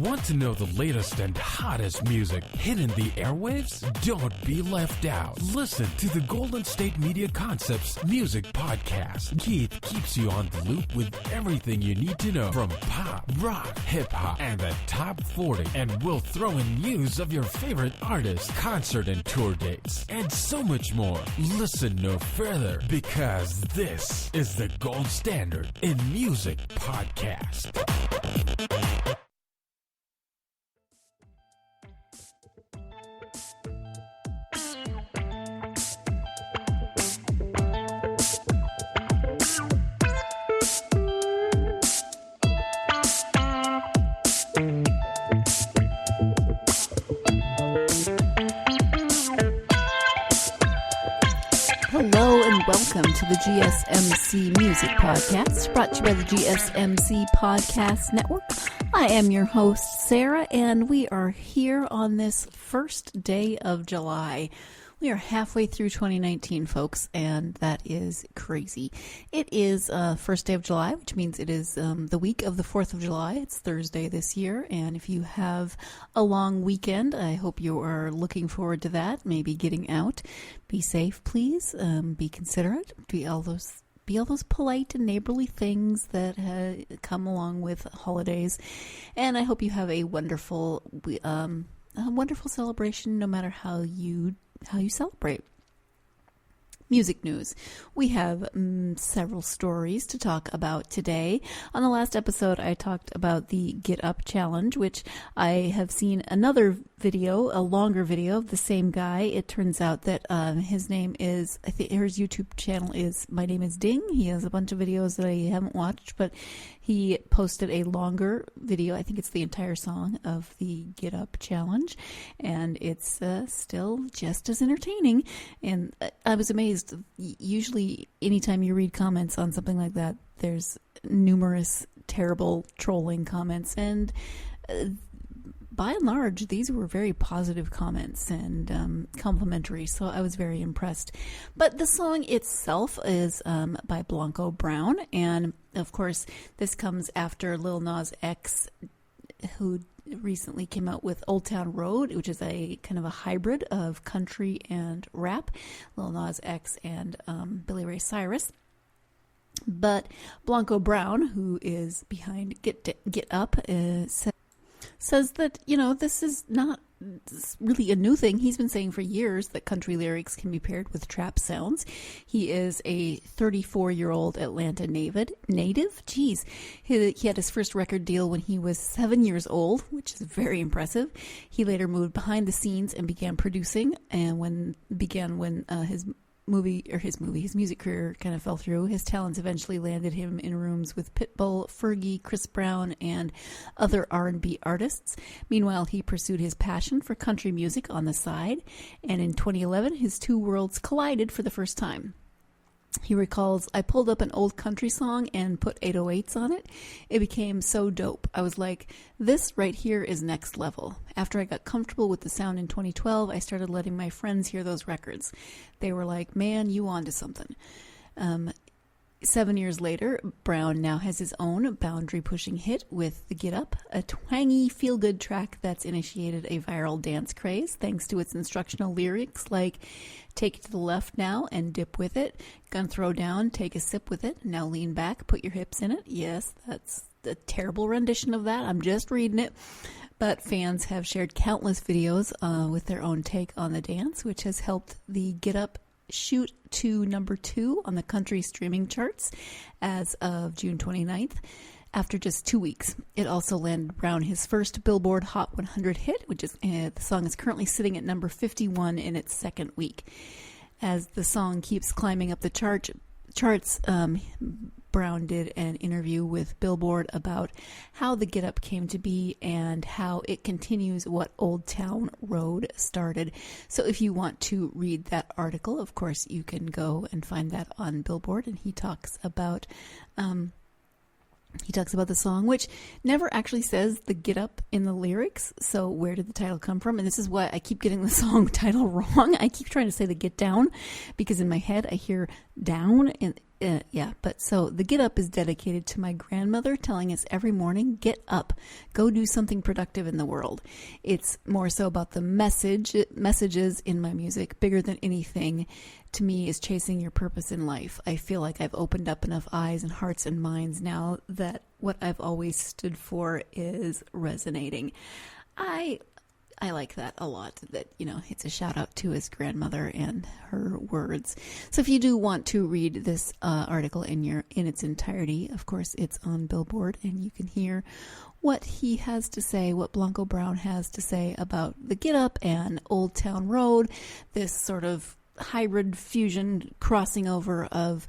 Want to know the latest and hottest music hitting the airwaves? Don't be left out. Listen to the Golden State Media Concepts Music Podcast. Keith keeps you on the loop with everything you need to know from pop, rock, hip-hop, and the top 40. And we'll throw in news of your favorite artists, concert and tour dates, and so much more. Listen no further, because this is the gold standard in music podcast. Hello and welcome to the GSMC Music Podcast, brought to you by the GSMC Podcast Network. I am your host, Sarah, and we are here on this first day of July. We are halfway through 2019, folks, and that is crazy. It is first day of July, which means it is the week of the 4th of July. It's Thursday this year, and if you have a long weekend, I hope you are looking forward to that, maybe getting out. Be safe, please. Be considerate. Be all those polite and neighborly things that come along with holidays. And I hope you have a wonderful celebration, no matter how you celebrate. Music news. We have several stories to talk about today. On the last episode, I talked about the Get Up Challenge, which I have seen another video, a longer video of the same guy. It turns out that his name is, I think his YouTube channel is My Name is Ding. He has a bunch of videos that I haven't watched, but he posted a longer video. I think it's the entire song of the Get Up Challenge, and it's still just as entertaining. And I was amazed. Usually, anytime you read comments on something like that, there's numerous terrible trolling comments, and by and large, these were very positive comments and complimentary, so I was very impressed. But the song itself is by Blanco Brown, and of course, this comes after Lil Nas X, who recently came out with Old Town Road, which is a kind of a hybrid of country and rap. Lil Nas X and Billie Ray Cyrus. But Blanco Brown, who is behind Get Up, says that, this is not really a new thing. He's been saying for years that country lyrics can be paired with trap sounds. He is a 34-year-old Atlanta native. Jeez. He had his first record deal when he was 7 years old, which is very impressive. He later moved behind the scenes and began producing, and when his music career kind of fell through. His talents eventually landed him in rooms with Pitbull, Fergie, Chris Brown, and other R&B artists. Meanwhile, he pursued his passion for country music on the side, and in 2011, his two worlds collided for the first time. He recalls, I pulled up an old country song and put 808s on it. It became so dope. I was like, this right here is next level. After I got comfortable with the sound in 2012, I started letting my friends hear those records. They were like, man, you onto something. 7 years later, Brown now has his own boundary-pushing hit with the Get Up, a twangy, feel-good track that's initiated a viral dance craze thanks to its instructional lyrics like, take it to the left now and dip with it, gonna throw down, take a sip with it, now lean back, put your hips in it. Yes, that's a terrible rendition of that. I'm just reading it. But fans have shared countless videos with their own take on the dance, which has helped the Get Up shoot to number 2 on the country streaming charts as of June 29th. After just 2 weeks, it also landed Brown his first Billboard Hot 100 hit, which is the song is currently sitting at number 51 in its second week. As the song keeps climbing up the charts, Brown did an interview with Billboard about how the Get Up came to be and how it continues what Old Town Road started. So if you want to read that article, of course, you can go and find that on Billboard, and he talks about the song, which never actually says the Get Up in the lyrics. So where did the title come from? And this is why I keep getting the song title wrong. I keep trying to say the Get Down because in my head I hear down, and So the Get Up is dedicated to my grandmother telling us every morning, get up, go do something productive in the world. It's more so about the messages in my music, bigger than anything to me is chasing your purpose in life. I feel like I've opened up enough eyes and hearts and minds now that what I've always stood for is resonating. I like that a lot, that, it's a shout out to his grandmother and her words. So if you do want to read this article in its entirety, of course, it's on Billboard, and you can hear what he has to say, what Blanco Brown has to say about the Get Up and Old Town Road, this sort of hybrid fusion crossing over of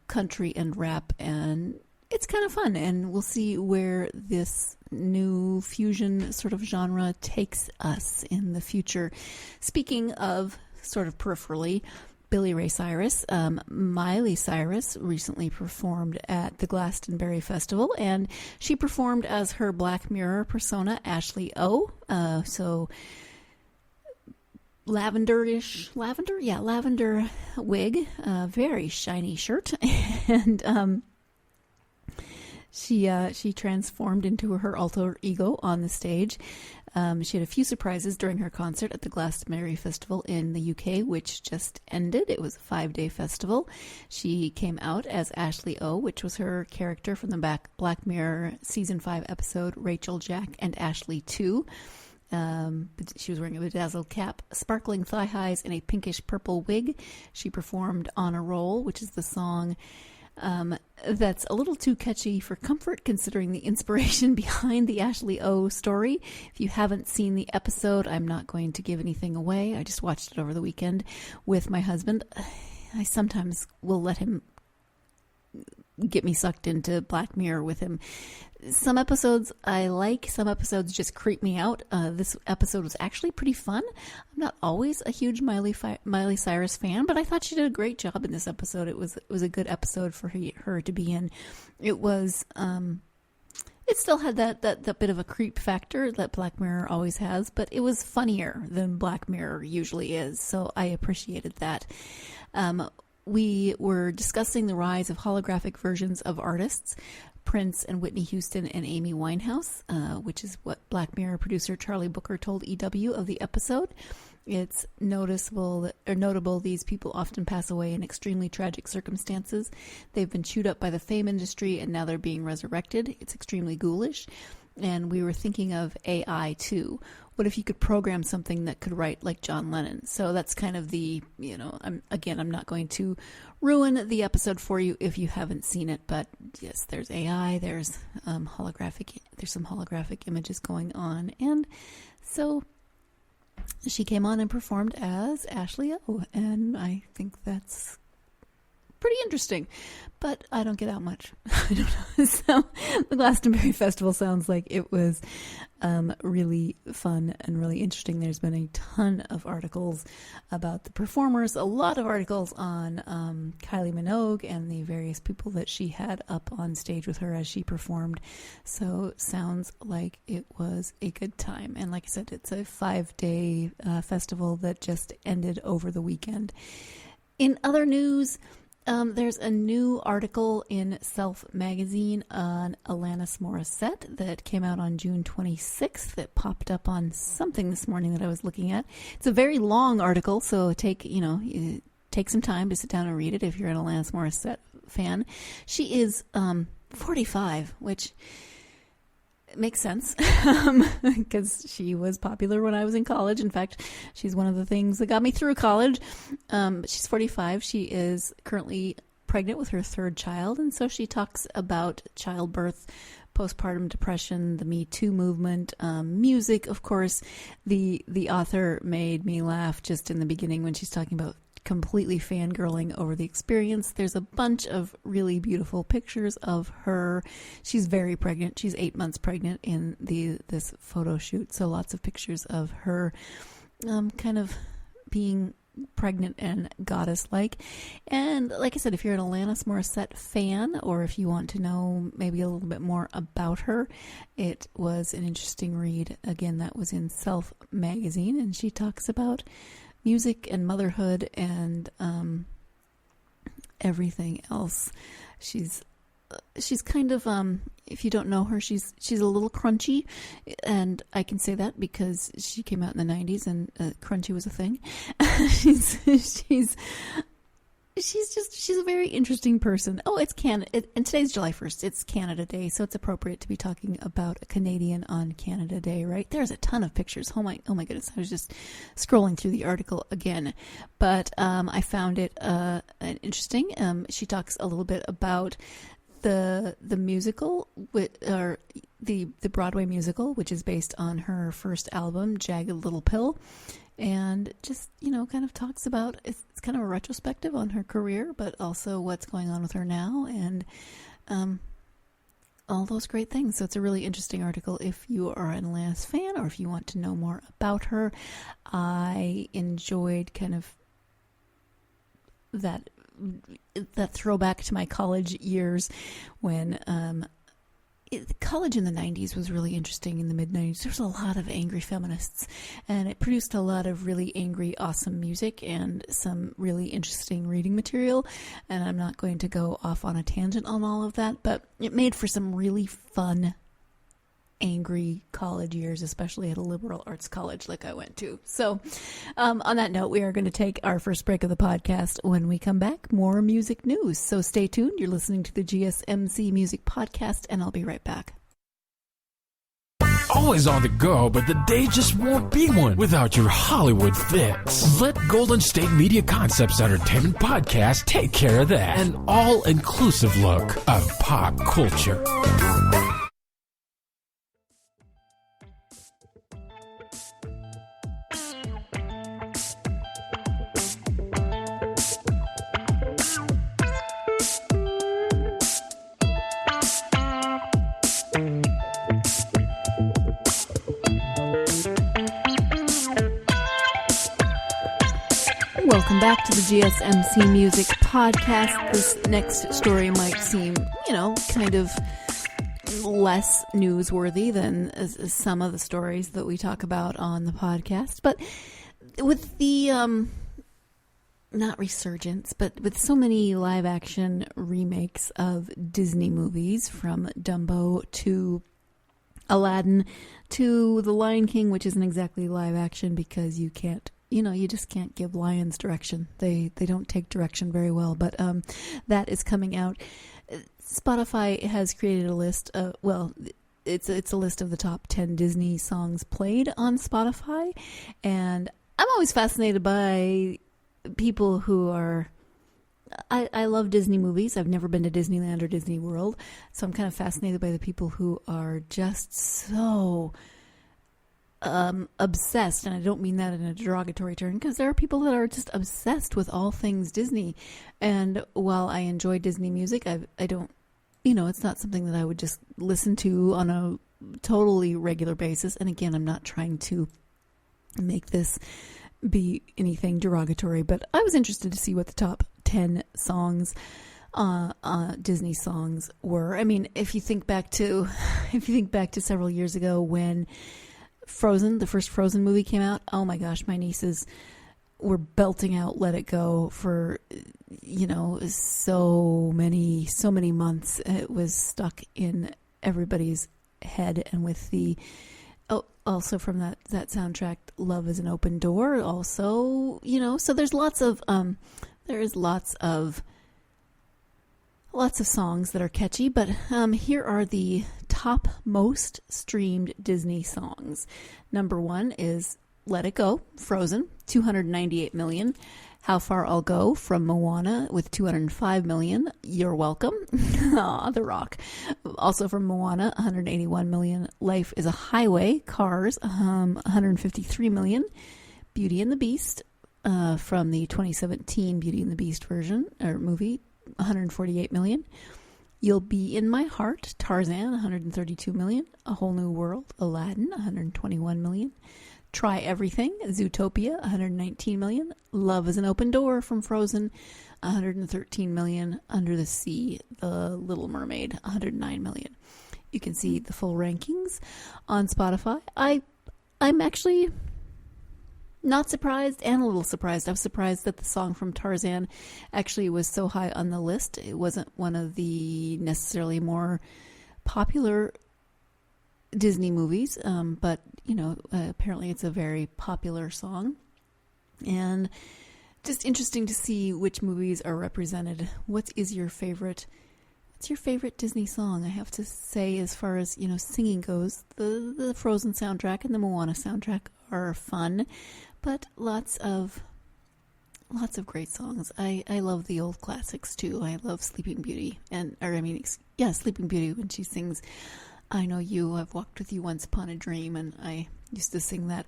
country and rap, and it's kind of fun, and we'll see where this new fusion sort of genre takes us in the future. Speaking of sort of peripherally, Billie Ray Cyrus, Miley Cyrus recently performed at the Glastonbury Festival, and she performed as her Black Mirror persona, Ashley O. So lavender wig, very shiny shirt, and she transformed into her alter ego on the stage. She had a few surprises during her concert at the Glastonbury Festival in the UK, which just ended. It was a 5-day festival. She came out as Ashley O, which was her character from the Black Mirror Season 5 episode, Rachel, Jack, and Ashley 2. She was wearing a bedazzled cap, sparkling thigh highs, and a pinkish purple wig. She performed On a Roll, which is the song that's a little too catchy for comfort, considering the inspiration behind the Ashley O story. If you haven't seen the episode, I'm not going to give anything away. I just watched it over the weekend with my husband. I sometimes will let him get me sucked into Black Mirror with him. Some episodes I like, some episodes just creep me out. This episode was actually pretty fun. I'm not always a huge Miley Cyrus fan, but I thought she did a great job in this episode. It was a good episode for her to be in. It was, it still had that bit of a creep factor that Black Mirror always has, but it was funnier than Black Mirror usually is, so I appreciated that. We were discussing the rise of holographic versions of artists, Prince and Whitney Houston and Amy Winehouse, which is what Black Mirror producer Charlie Booker told EW of the episode. It's notable these people often pass away in extremely tragic circumstances. They've been chewed up by the fame industry, and now they're being resurrected. It's extremely ghoulish. And we were thinking of AI too. What if you could program something that could write like John Lennon? So that's kind of the, I'm not going to ruin the episode for you if you haven't seen it, but yes, there's AI, there's some holographic images going on. And so she came on and performed as Ashley O, and I think that's pretty interesting, but I don't get out much. I don't know. So the Glastonbury Festival sounds like it was really fun and really interesting. There's been a ton of articles about the performers, a lot of articles on Kylie Minogue and the various people that she had up on stage with her as she performed. So sounds like it was a good time. And like I said, it's a 5-day festival that just ended over the weekend. In other news, there's a new article in Self magazine on Alanis Morisette that came out on June 26th that popped up on something this morning that I was looking at. It's a very long article, so take some time to sit down and read it if you're an Alanis Morisette fan. She is 45, which makes sense because she was popular when I was in college. In fact, she's one of the things that got me through college. She's 45. She is currently pregnant with her 3rd child, and so she talks about childbirth, postpartum depression, the Me Too movement, music. Of course, the author made me laugh just in the beginning when she's talking about completely fangirling over the experience. There's a bunch of really beautiful pictures of her. She's very pregnant. She's 8 months pregnant in this photo shoot. So lots of pictures of her kind of being pregnant and goddess-like. And like I said, if you're an Alanis Morisette fan, or if you want to know maybe a little bit more about her, it was an interesting read. Again, that was in Self magazine, and she talks about music and motherhood and everything else. She's kind of, if you don't know her, she's a little crunchy, and I can say that because she came out in the 90s and crunchy was a thing. She's a very interesting person. Oh, it's Canada, and today's July 1st. It's Canada Day, so it's appropriate to be talking about a Canadian on Canada Day, right? There's a ton of pictures. Oh my goodness. I was just scrolling through the article again, but I found it interesting. She talks a little bit about the musical, or the Broadway musical, which is based on her first album, Jagged Little Pill. And just, kind of talks about, it's kind of a retrospective on her career, but also what's going on with her now, and all those great things. So it's a really interesting article if you are an Alanis fan, or if you want to know more about her. I enjoyed kind of that throwback to my college years when college in the 90s was really interesting. In the mid-90s, there was a lot of angry feminists, and it produced a lot of really angry, awesome music and some really interesting reading material. And I'm not going to go off on a tangent on all of that, but it made for some really fun, angry college years, especially at a liberal arts college like I went to. So on that note, we are going to take our first break of the podcast. When we come back, more music news. So stay tuned. You're listening to the GSMC Music Podcast, and I'll be right back. Always on the go, but the day just won't be one without your Hollywood fix. Let Golden State Media Concepts Entertainment Podcast take care of that. An all-inclusive look of pop culture. Welcome back to the GSMC Music Podcast. This next story might seem, kind of less newsworthy than some of the stories that we talk about on the podcast. But with the, not resurgence, but with so many live action remakes of Disney movies, from Dumbo to Aladdin to The Lion King, which isn't exactly live action because you can't, you just can't give lions direction. They don't take direction very well, but that is coming out. Spotify has created a list of, it's a list of the top 10 Disney songs played on Spotify, and I'm always fascinated by people who are, I love Disney movies. I've never been to Disneyland or Disney World, so I'm kind of fascinated by the people who are just so obsessed, and I don't mean that in a derogatory term, because there are people that are just obsessed with all things Disney. And while I enjoy Disney music, I don't, it's not something that I would just listen to on a totally regular basis. And again, I'm not trying to make this be anything derogatory, but I was interested to see what the top 10 songs, Disney songs were. I mean, if you think back to several years ago when Frozen, the first Frozen movie came out, oh my gosh, my nieces were belting out Let It Go for, so many months. It was stuck in everybody's head. And with also from that soundtrack, Love is an Open Door also, so there's lots of songs that are catchy, but here are the top most streamed Disney songs. Number 1 is Let It Go, Frozen, 298 million. How Far I'll Go from Moana with 205 million. You're Welcome. Aw, The Rock. Also from Moana, 181 million. Life is a Highway, Cars, 153 million. Beauty and the Beast, from the 2017 Beauty and the Beast version, or movie, 148 million. You'll Be in My Heart, Tarzan, 132 million. A Whole New World, Aladdin, 121 million. Try Everything, Zootopia, 119 million. Love is an Open Door from Frozen, 113 million. Under the Sea, The Little Mermaid, 109 million. You can see the full rankings on Spotify. I'm actually Not surprised and a little surprised. I was surprised that the song from Tarzan actually was so high on the list. It wasn't one of the necessarily more popular Disney movies, but, apparently it's a very popular song. And just interesting to see which movies are represented. What's your favorite Disney song? I have to say, as far as, singing goes, the Frozen soundtrack and the Moana soundtrack are fun, but lots of great songs. I love the old classics too. I love Sleeping Beauty Sleeping Beauty, when she sings I Know You, I've Walked With You Once Upon a Dream, and I used to sing that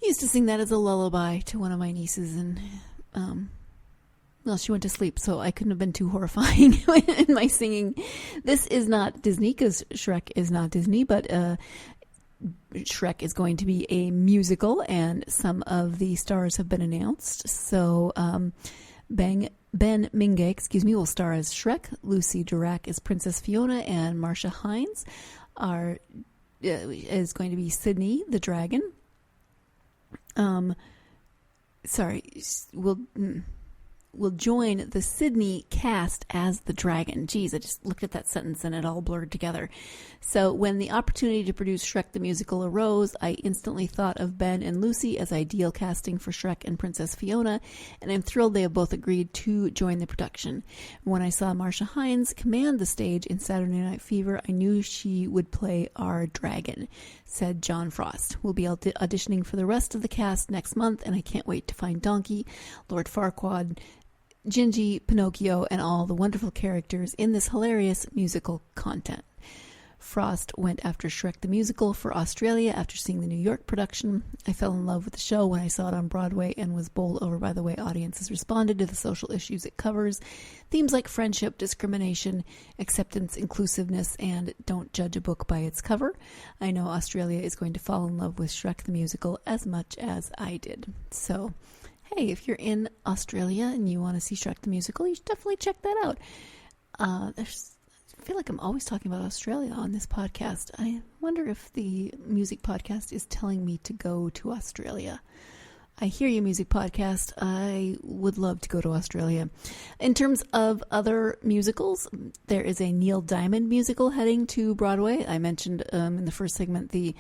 as a lullaby to one of my nieces, and she went to sleep, so I couldn't have been too horrifying in my singing. This is not Disney, because Shrek is not Disney, but Shrek is going to be a musical, and some of the stars have been announced. So Ben Mingay, will star as Shrek. Lucy Durack is Princess Fiona, and Marsha Hines is going to be Sydney the dragon. Will join the Sydney cast as the dragon. Geez, I just looked at that sentence and it all blurred together. So when the opportunity to produce Shrek the Musical arose, I instantly thought of Ben and Lucy as ideal casting for Shrek and Princess Fiona, and I'm thrilled they have both agreed to join the production. When I saw Marsha Hines command the stage in Saturday Night Fever, I knew she would play our dragon, said John Frost. We'll be auditioning for the rest of the cast next month, and I can't wait to find Donkey, Lord Farquaad, Gingy, Pinocchio, and all the wonderful characters in this hilarious musical content. Frost went after Shrek the Musical for Australia after seeing the New York production. I fell in love with the show when I saw it on Broadway and was bowled over by the way audiences responded to the social issues it covers. Themes like friendship, discrimination, acceptance, inclusiveness, and don't judge a book by its cover. I know Australia is going to fall in love with Shrek the Musical as much as I did. So, hey, if you're in Australia and you want to see Shrek the Musical, you should definitely check that out. I feel like I'm always talking about Australia on this podcast. I wonder if the music podcast is telling me to go to Australia. I hear you, music podcast. I would love to go to Australia. In terms of other musicals, there is a Neil Diamond musical heading to Broadway. I mentioned in the first segment the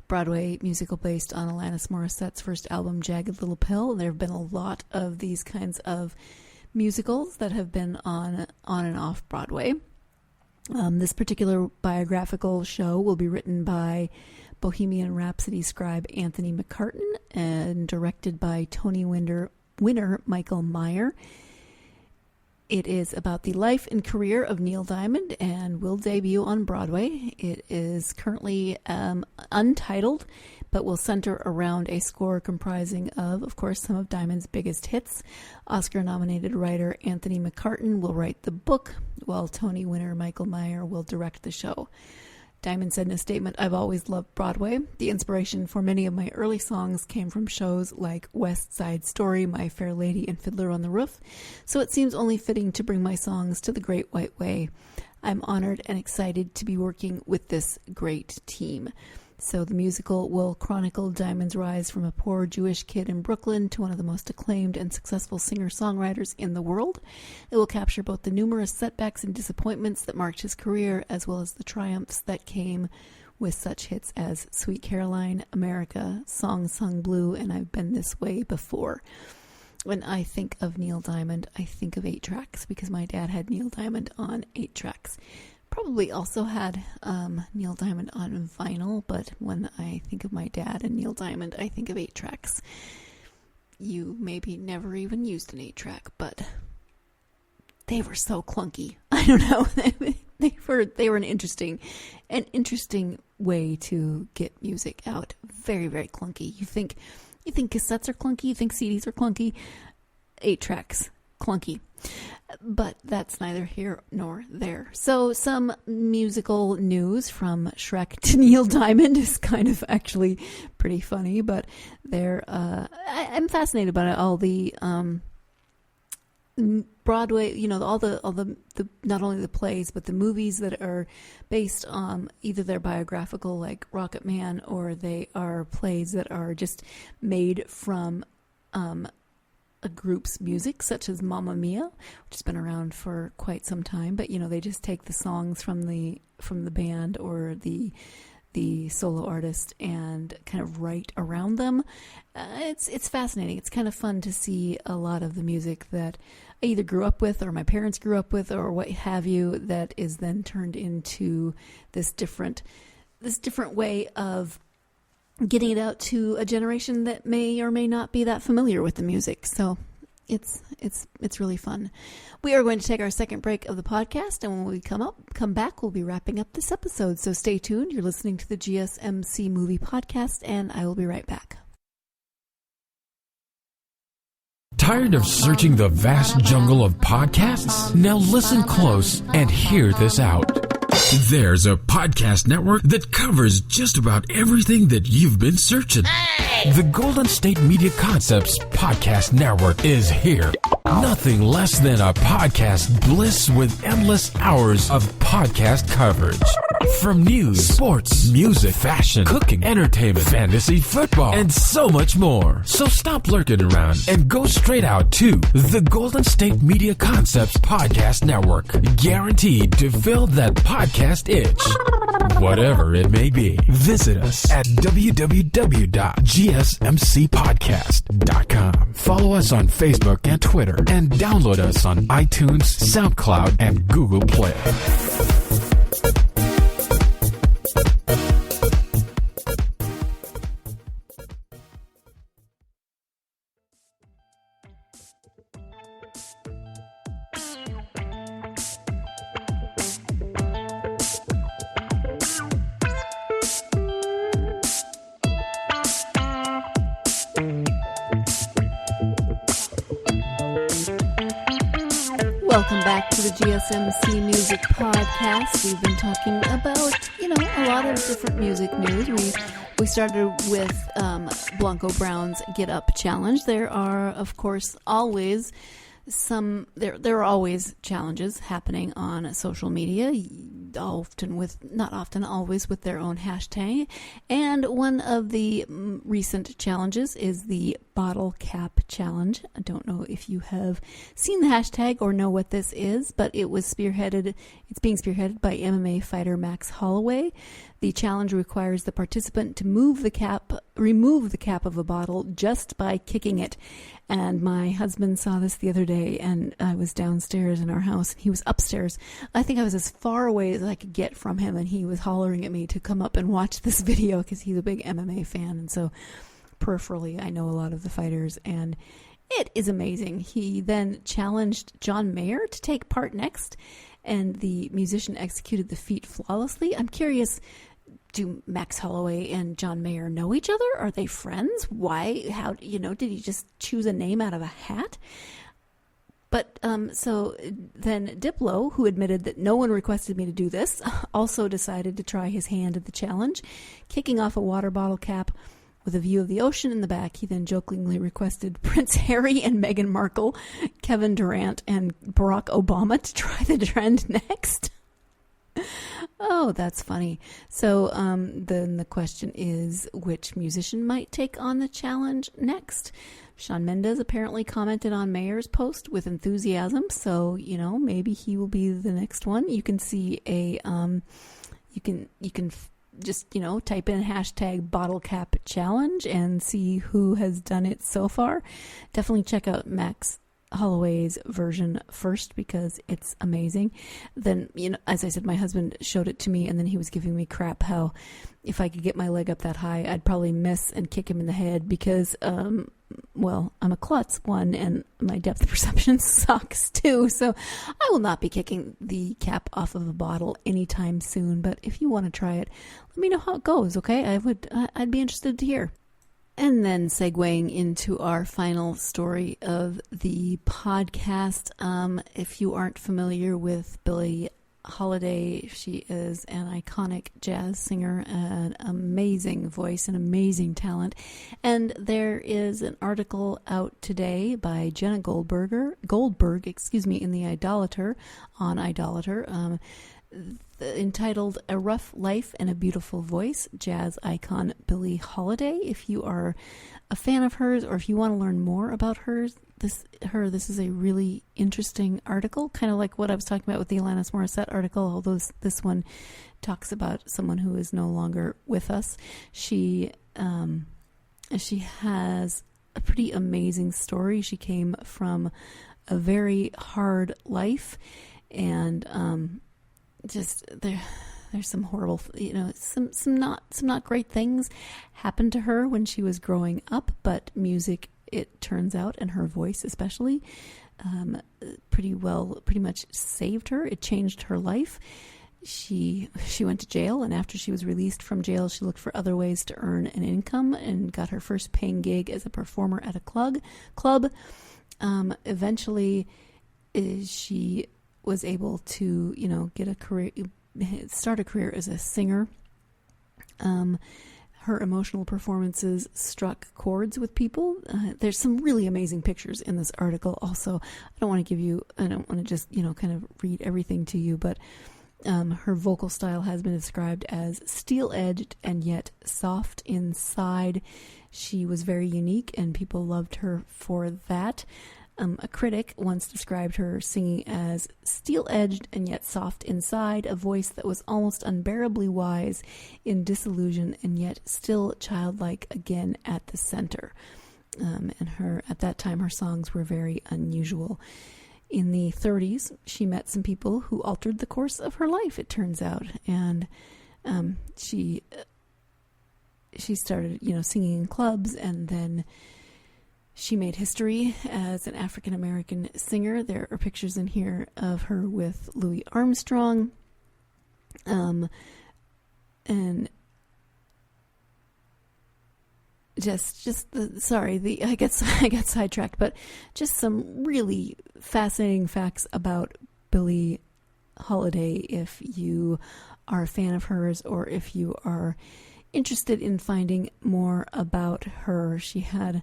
Broadway musical based on Alanis Morissette's first album, Jagged Little Pill. There have been a lot of these kinds of musicals that have been on and off Broadway. This particular biographical show will be written by Bohemian Rhapsody scribe Anthony McCartan and directed by Tony winner Michael Meyer. It is about the life and career of Neil Diamond and will debut on Broadway. It is currently untitled, but will center around a score comprising of course, some of Diamond's biggest hits. Oscar-nominated writer Anthony McCartan will write the book, while Tony winner Michael Meyer will direct the show. Diamond said in a statement, "I've always loved Broadway. The inspiration for many of my early songs came from shows like West Side Story, My Fair Lady, and Fiddler on the Roof, so it seems only fitting to bring my songs to the Great White Way. I'm honored and excited to be working with this great team." So the musical will chronicle Diamond's rise from a poor Jewish kid in Brooklyn to one of the most acclaimed and successful singer-songwriters in the world. It will capture both the numerous setbacks and disappointments that marked his career, as well as the triumphs that came with such hits as Sweet Caroline, America, Song Sung Blue, and I've Been This Way Before. When I think of Neil Diamond, I think of 8 tracks, because my dad had Neil Diamond on 8 tracks. Probably also had Neil Diamond on vinyl, but when I think of my dad and Neil Diamond, I think of 8 tracks. You maybe never even used an 8-track, but they were so clunky. I don't know. they were an interesting way to get music out. Very, very clunky. You think cassettes are clunky? You think CDs are clunky? 8 tracks, clunky. But that's neither here nor there. So some musical news from Shrek to Neil Diamond is kind of actually pretty funny, but I'm fascinated by all the Broadway, all the not only the plays, but the movies that are based on either they're biographical like Rocket Man, or they are plays that are just made from a group's music, such as Mamma Mia, which has been around for quite some time. But they just take the songs from the band or the solo artist and kind of write around them. It's fascinating. It's kind of fun to see a lot of the music that I either grew up with or my parents grew up with or what have you, that is then turned into this different way of getting it out to a generation that may or may not be that familiar with the music. So it's really fun. We are going to take our second break of the podcast, and when we come back, we'll be wrapping up this episode. So stay tuned. You're listening to the GSMC Movie Podcast, and I will be right back. Tired of searching the vast jungle of podcasts? Now listen close and hear this out. There's a podcast network that covers just about everything that you've been searching. Hey! The Golden State Media Concepts Podcast Network is here. Nothing less than a podcast bliss with endless hours of podcast coverage. From news, sports, music, fashion, cooking, entertainment, fantasy, football, and so much more. So stop lurking around and go straight out to the Golden State Media Concepts Podcast Network. Guaranteed to fill that podcast itch. Whatever it may be. Visit us at www.gsmcpodcast.com. Follow us on Facebook and Twitter, and download us on iTunes, SoundCloud, and Google Play. Welcome back to the GSMC Music Podcast. We've been talking about, a lot of different music news. We started with Blanco Brown's Get Up Challenge. There are, of course, always there are always challenges happening on social media, always with their own hashtag. And one of the recent challenges is the Bottle Cap Challenge. I don't know if you have seen the hashtag or know what this is, but it's being spearheaded by MMA fighter Max Holloway. The challenge requires the participant to remove the cap of a bottle just by kicking it. And my husband saw this the other day, and I was downstairs in our house, and he was upstairs. I think I was as far away as I could get from him, and he was hollering at me to come up and watch this video because he's a big MMA fan. And so peripherally, I know a lot of the fighters, and it is amazing. He then challenged John Mayer to take part next, and the musician executed the feat flawlessly. I'm curious, do Max Holloway and John Mayer know each other? Are they friends? Why? How? Did he just choose a name out of a hat? But so then Diplo, who admitted that no one requested me to do this, also decided to try his hand at the challenge, kicking off a water bottle cap with a view of the ocean in the back. He then jokingly requested Prince Harry and Meghan Markle, Kevin Durant, and Barack Obama to try the trend next. Oh, that's funny. So then the question is, which musician might take on the challenge next? Shawn Mendes apparently commented on Mayer's post with enthusiasm, so maybe he will be the next one. You can see you can just type in hashtag bottle cap challenge and see who has done it so far. Definitely check out Max Holloway's version first because it's amazing. Then, as I said, my husband showed it to me, and then he was giving me crap how if I could get my leg up that high, I'd probably miss and kick him in the head because, I'm a klutz, one, and my depth perception sucks too. So I will not be kicking the cap off of a bottle anytime soon. But if you want to try it, let me know how it goes. Okay, I'd be interested to hear. And then segueing into our final story of the podcast, if you aren't familiar with Billie Holiday. She is an iconic jazz singer, an amazing voice, an amazing talent. And there is an article out today by Jenna Goldberg, in the Idolater, on Idolater, entitled "A Rough Life and a Beautiful Voice, Jazz Icon Billie Holiday." If you are a fan of hers, or if you want to learn more about hers, this is a really interesting article, kind of like what I was talking about with the Alanis Morisette article, although this one talks about someone who is no longer with us. She has a pretty amazing story. She came from a very hard life, and just there's some horrible, some not great things happened to her when she was growing up, but music, it turns out, and her voice especially, pretty much saved her. It changed her life. She went to jail, and after she was released from jail, she looked for other ways to earn an income and got her first paying gig as a performer at a club. Eventually, she was able to, get a career, start a career as a singer. Her emotional performances struck chords with people. There's some really amazing pictures in this article. Also, I don't want to just, kind of read everything to you, but her vocal style has been described as steel-edged and yet soft inside. She was very unique, and people loved her for that. A critic once described her singing as steel-edged and yet soft inside, a voice that was almost unbearably wise in disillusion and yet still childlike again at the center. And at that time, her songs were very unusual. In the 30s, she met some people who altered the course of her life, it turns out, and she started, singing in clubs, and then she made history as an African-American singer. There are pictures in here of her with Louis Armstrong. And I got sidetracked, but just some really fascinating facts about Billie Holiday if you are a fan of hers, or if you are interested in finding more about her. She had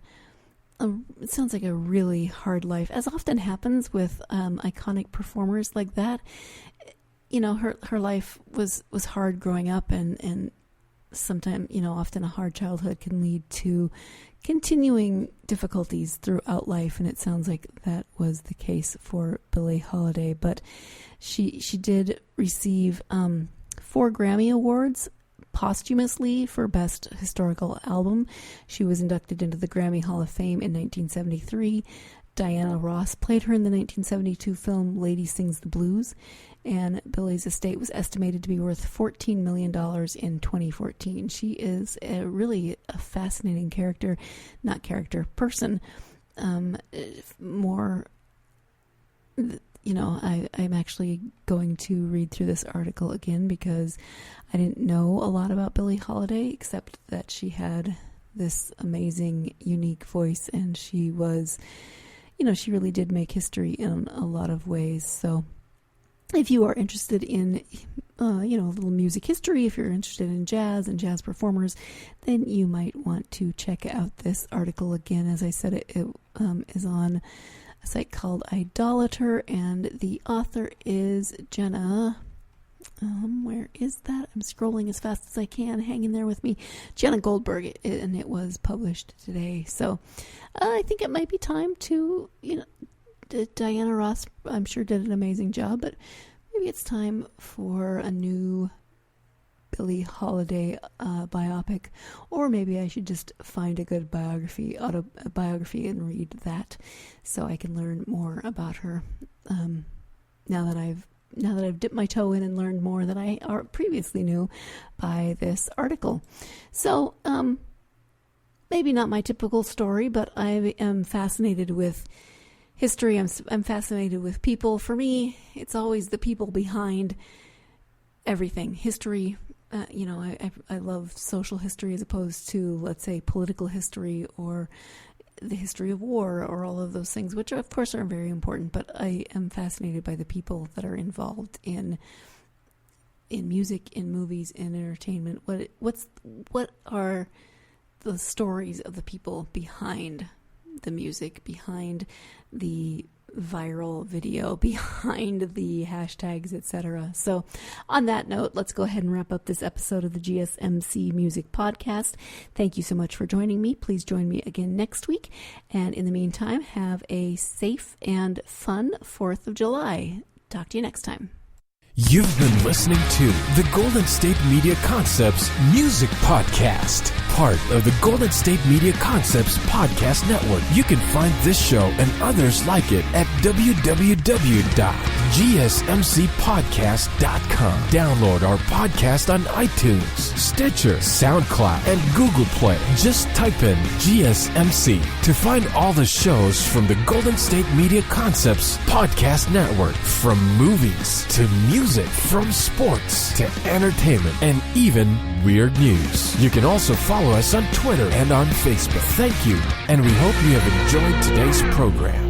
it sounds like a really hard life, as often happens with iconic performers like that. Her life was hard growing up, and sometimes, often a hard childhood can lead to continuing difficulties throughout life, and it sounds like that was the case for Billie Holiday. But she did receive 4 Grammy Awards posthumously for Best Historical Album. She was inducted into the Grammy Hall of Fame in 1973. Diana Ross played her in the 1972 film Lady Sings the Blues, and Billie's estate was estimated to be worth $14 million in 2014. She is really a fascinating person. I'm actually going to read through this article again because I didn't know a lot about Billie Holiday, except that she had this amazing, unique voice, and she was, she really did make history in a lot of ways. So if you are interested in, a little music history, if you're interested in jazz and jazz performers, then you might want to check out this article again. As I said, it is on a site called Idolater, and the author is Jenna. Where is that? I'm scrolling as fast as I can. Hang in there with me. Jenna Goldberg, and it was published today. So I think it might be time to, Diana Ross, I'm sure, did an amazing job, but maybe it's time for a new Billie Holiday biopic, or maybe I should just find a good autobiography and read that, so I can learn more about her. Now that I've dipped my toe in and learned more than I previously knew by this article. So maybe not my typical story, but I am fascinated with history. I'm fascinated with people. For me, it's always the people behind everything. History. I love social history as opposed to, let's say, political history or the history of war or all of those things, which of course are very important, but I am fascinated by the people that are involved in music, in movies, in entertainment. What are the stories of the people behind the music, behind the viral video, behind the hashtags, etc. So on that note, let's go ahead and wrap up this episode of the GSMC Music Podcast. Thank you so much for joining me. Please join me again next week. And in the meantime, have a safe and fun 4th of July. Talk to you next time. You've been listening to the Golden State Media Concepts Music Podcast, part of the Golden State Media Concepts Podcast Network. You can find this show and others like it at www.gsmcpodcast.com. Download our podcast on iTunes, Stitcher, SoundCloud, and Google Play. Just type in GSMC to find all the shows from the Golden State Media Concepts Podcast Network, from movies to music, from sports to entertainment, and even weird news. You can also follow us on Twitter and on Facebook. Thank you, and we hope you have enjoyed today's program.